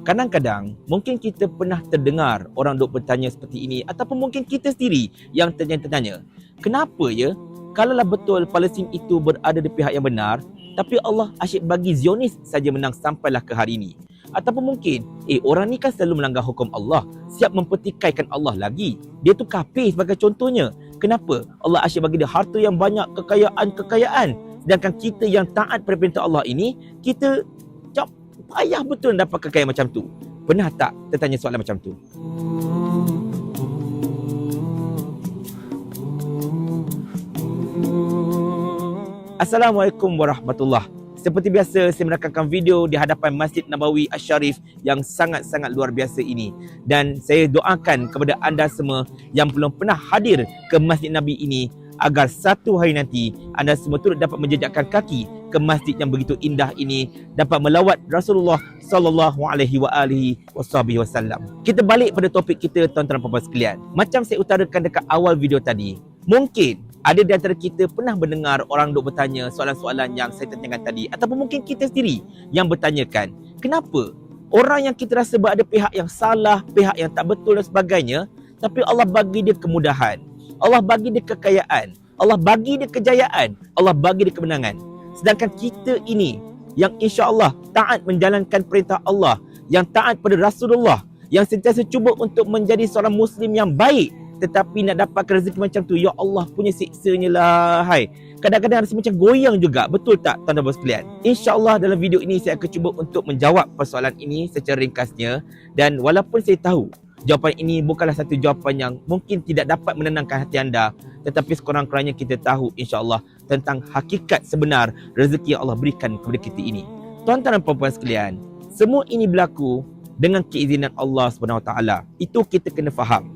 Kadang-kadang mungkin kita pernah terdengar orang duk bertanya seperti ini, ataupun mungkin kita sendiri yang tertanya, kenapa ya kalaulah betul Palestin itu berada di pihak yang benar, tapi Allah asyik bagi Zionis saja menang sampailah ke hari ini. Ataupun mungkin orang ni kan selalu melanggar hukum Allah, siap mempertikaikan Allah lagi, dia tu kafir sebagai contohnya. Kenapa Allah asyik bagi dia harta yang banyak, kekayaan, sedangkan kita yang taat pada perintah Allah ini, kita payah betul dapat kekayaan macam tu. Pernah tak tertanya soalan macam tu? Assalamualaikum warahmatullahi. Seperti biasa, saya menampilkan video di hadapan Masjid Nabawi Asy-Syarif yang sangat-sangat luar biasa ini. Dan saya doakan kepada anda semua yang belum pernah hadir ke Masjid Nabi ini, agar satu hari nanti anda semua turut dapat menjejakkan kaki ke masjid yang begitu indah ini, dapat melawat Rasulullah sallallahu alaihi wasallam. Kita balik pada topik kita, tuan-tuan dan puan-puan sekalian. Macam saya utarakan dekat awal video tadi, mungkin ada di antara kita pernah mendengar orang duk bertanya soalan-soalan yang saya tanyakan tadi, ataupun mungkin kita sendiri yang bertanyakan, kenapa orang yang kita rasa berada pihak yang salah, pihak yang tak betul dan sebagainya, tapi Allah bagi dia kemudahan, Allah bagi dia kekayaan, Allah bagi dia kejayaan, Allah bagi dia kemenangan. Sedangkan kita ini yang insya-Allah taat menjalankan perintah Allah, yang taat pada Rasulullah, yang sentiasa cuba untuk menjadi seorang Muslim yang baik, tetapi nak dapatkan rezeki macam tu, ya Allah punya siksanya lah. Hai, kadang-kadang rasa macam goyang juga, betul tak tuan-tuan sekalian? InsyaAllah dalam video ini saya akan cuba untuk menjawab persoalan ini secara ringkasnya. Dan walaupun saya tahu jawapan ini bukanlah satu jawapan yang mungkin tidak dapat menenangkan hati anda, tetapi sekurang-kurangnya kita tahu insya-Allah tentang hakikat sebenar rezeki yang Allah berikan kepada kita ini. Tuan-tuan dan puan-puan sekalian, semua ini berlaku dengan keizinan Allah SWT. Itu kita kena faham.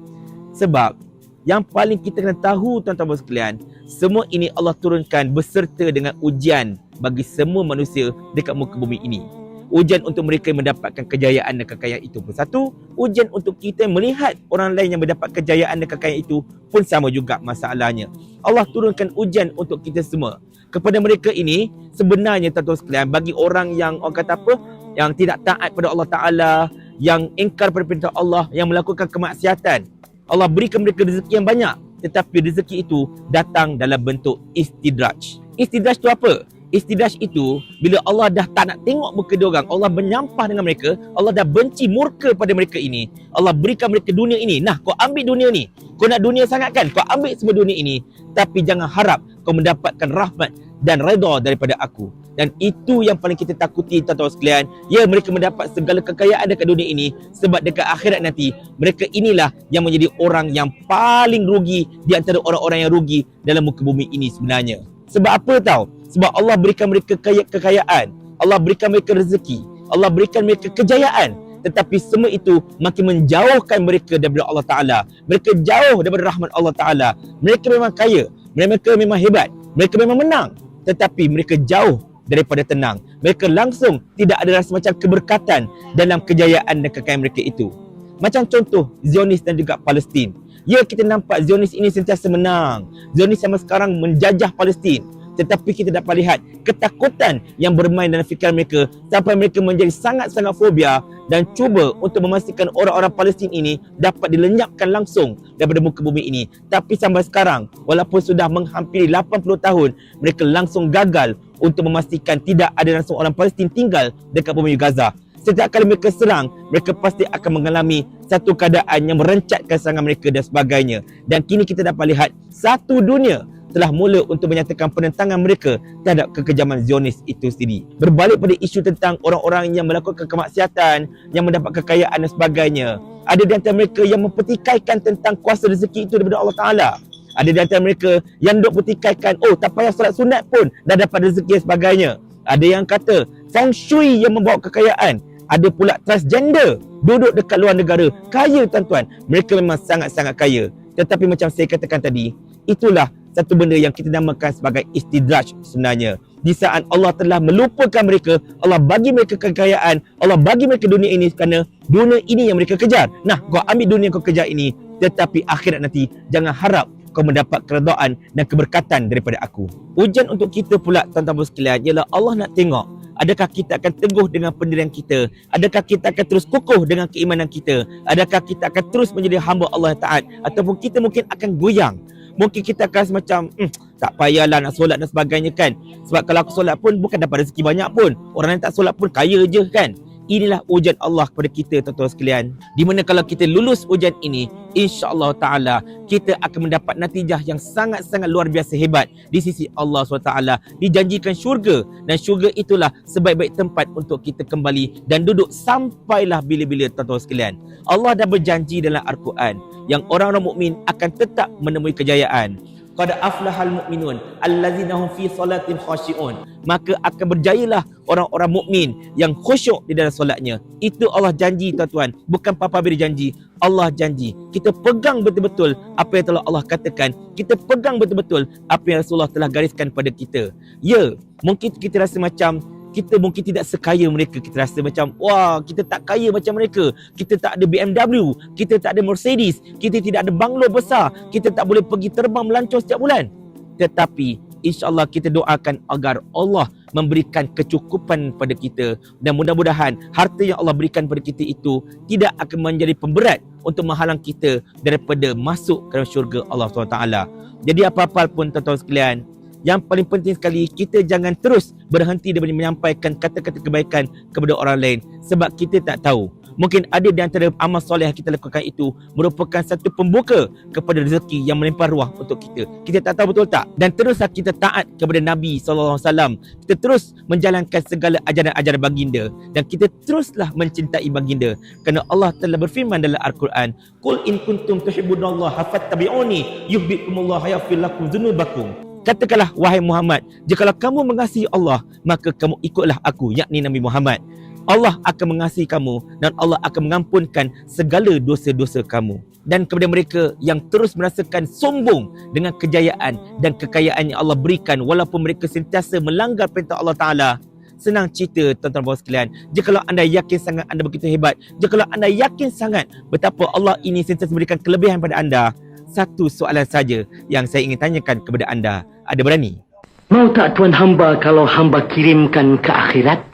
Sebab yang paling kita kena tahu, tuan-tuan dan sekalian, semua ini Allah turunkan beserta dengan ujian bagi semua manusia dekat muka bumi ini. Ujian untuk mereka mendapatkan kejayaan dan kekayaan itu pun satu. Ujian untuk kita melihat orang lain yang mendapat kejayaan dan kekayaan itu pun sama juga masalahnya. Allah turunkan ujian untuk kita semua. Kepada mereka ini, sebenarnya tuan-tuan sekalian, bagi orang yang orang kata apa, yang tidak taat pada Allah Ta'ala, yang ingkar pada perintah Allah, yang melakukan kemaksiatan, Allah berikan mereka rezeki yang banyak, tetapi rezeki itu datang dalam bentuk istidraj. Istidraj itu apa? Istidraj itu bila Allah dah tak nak tengok muka diorang, Allah menyampah dengan mereka, Allah dah benci, murka pada mereka ini, Allah berikan mereka dunia ini. Nah, kau ambil dunia ni, kau nak dunia sangat kan, kau ambil semua dunia ini, tapi jangan harap kau mendapatkan rahmat dan redha daripada aku. Dan itu yang paling kita takuti, tuan-tuan sekalian. Ya, mereka mendapat segala kekayaan dekat dunia ini, sebab dekat akhirat nanti mereka inilah yang menjadi orang yang paling rugi di antara orang-orang yang rugi dalam muka bumi ini sebenarnya. Sebab apa tahu? Sebab Allah berikan mereka kekayaan, Allah berikan mereka rezeki, Allah berikan mereka kejayaan, tetapi semua itu makin menjauhkan mereka daripada Allah Ta'ala. Mereka jauh daripada rahmat Allah Ta'ala. Mereka memang kaya, mereka memang hebat, mereka memang menang, tetapi mereka jauh daripada tenang. Mereka langsung tidak ada rasa macam keberkatan dalam kejayaan dan kekayaan mereka itu. Macam contoh Zionis dan juga Palestin. Ya, kita nampak Zionis ini sentiasa menang, Zionis sama sekarang menjajah Palestin, tetapi kita dapat lihat ketakutan yang bermain dalam fikiran mereka sampai mereka menjadi sangat-sangat fobia dan cuba untuk memastikan orang-orang Palestin ini dapat dilenyapkan langsung daripada muka bumi ini. Tapi sampai sekarang, walaupun sudah menghampiri 80 tahun, mereka langsung gagal untuk memastikan tidak ada langsung orang Palestin tinggal dekat bumi Gaza. Setiap kali mereka serang, mereka pasti akan mengalami satu keadaan yang merencatkan serangan mereka dan sebagainya. Dan kini kita dapat lihat satu dunia telah mula untuk menyatakan penentangan mereka terhadap kekejaman Zionis itu sendiri. Berbalik pada isu tentang orang-orang yang melakukan kemaksiatan, yang mendapat kekayaan dan sebagainya, ada di antara mereka yang mempertikaikan tentang kuasa rezeki itu daripada Allah Ta'ala. Ada di antara mereka yang duk pertikaikan, oh tak payah solat sunat pun dah dapat rezeki dan sebagainya. Ada yang kata feng shui yang membawa kekayaan. Ada pula transgender duduk dekat luar negara, kaya tuan-tuan. Mereka memang sangat-sangat kaya. Tetapi macam saya katakan tadi, itulah satu benda yang kita namakan sebagai istidraj sebenarnya. Di saat Allah telah melupakan mereka, Allah bagi mereka kekayaan, Allah bagi mereka dunia ini kerana dunia ini yang mereka kejar. Nah, kau ambil dunia kau kejar ini, tetapi akhirat nanti jangan harap kau mendapat keredaan dan keberkatan daripada aku. Ujian untuk kita pula, tuan-tuan sekalian, ialah Allah nak tengok Adakah kita akan teguh dengan pendirian kita? Adakah kita akan terus kukuh dengan keimanan kita? Adakah kita akan terus menjadi hamba Allah taat? Ataupun kita mungkin akan goyang? Mungkin kita akan semacam tak payahlah nak solat dan sebagainya kan. Sebab kalau aku solat pun bukan dapat rezeki banyak pun. Orang yang tak solat pun kaya je kan. Inilah ujian Allah kepada kita tuan-tuan sekalian. Di mana kalau kita lulus ujian ini, insya-Allah taala kita akan mendapat natijah yang sangat-sangat luar biasa hebat di sisi Allah SWT. Dijanjikan syurga, dan syurga itulah sebaik-baik tempat untuk kita kembali dan duduk sampailah bila-bila tuan-tuan sekalian. Allah dah berjanji dalam Al-Quran yang orang-orang mukmin akan tetap menemui kejayaan. Qad aflahal mu'minun allazina hum fi salatin khashi'un. Maka akan berjayalah orang-orang mukmin yang khusyuk di dalam solatnya. Itu Allah janji tuan-tuan, bukan Papa beri janji. Allah janji. Kita pegang betul-betul apa yang telah Allah katakan. Kita pegang betul-betul apa yang Rasulullah telah gariskan pada kita. Ya, mungkin kita rasa macam kita mungkin tidak sekaya mereka. Kita rasa macam, wah, kita tak kaya macam mereka. Kita tak ada BMW, kita tak ada Mercedes, kita tidak ada banglo besar, kita tak boleh pergi terbang melancong setiap bulan. Tetapi insya-Allah kita doakan agar Allah memberikan kecukupan pada kita, dan mudah-mudahan harta yang Allah berikan pada kita itu tidak akan menjadi pemberat untuk menghalang kita daripada masuk ke dalam syurga Allah SWT. Jadi apa-apa pun tuan-tuan sekalian, yang paling penting sekali, kita jangan terus berhenti daripada menyampaikan kata-kata kebaikan kepada orang lain. Sebab kita tak tahu, mungkin ada di antara amal soleh yang kita lakukan itu merupakan satu pembuka kepada rezeki yang melimpah ruah untuk kita. Kita tak tahu, betul tak? Dan teruslah kita taat kepada Nabi SAW. Kita terus menjalankan segala ajaran-ajaran baginda, dan kita teruslah mencintai baginda. Kerana Allah telah berfirman dalam Al-Quran, Qul in kuntum tuhibbunallaha fattabi'uni yuhibbukumullah yaghfir lakum dzunubakum. Katakanlah, wahai Muhammad, jikalau kamu mengasihi Allah, maka kamu ikutlah aku, yakni Nabi Muhammad. Allah akan mengasihi kamu, dan Allah akan mengampunkan segala dosa-dosa kamu. Dan kepada mereka yang terus merasakan sombong dengan kejayaan dan kekayaan yang Allah berikan, walaupun mereka sentiasa melanggar perintah Allah Ta'ala, senang cerita tuan-tuan dan sekalian, jikalau anda yakin sangat anda begitu hebat, jikalau anda yakin sangat betapa Allah ini sentiasa memberikan kelebihan pada anda, satu soalan saja yang saya ingin tanyakan kepada anda. Ada berani? Mau tak tuan hamba kalau hamba kirimkan ke akhirat?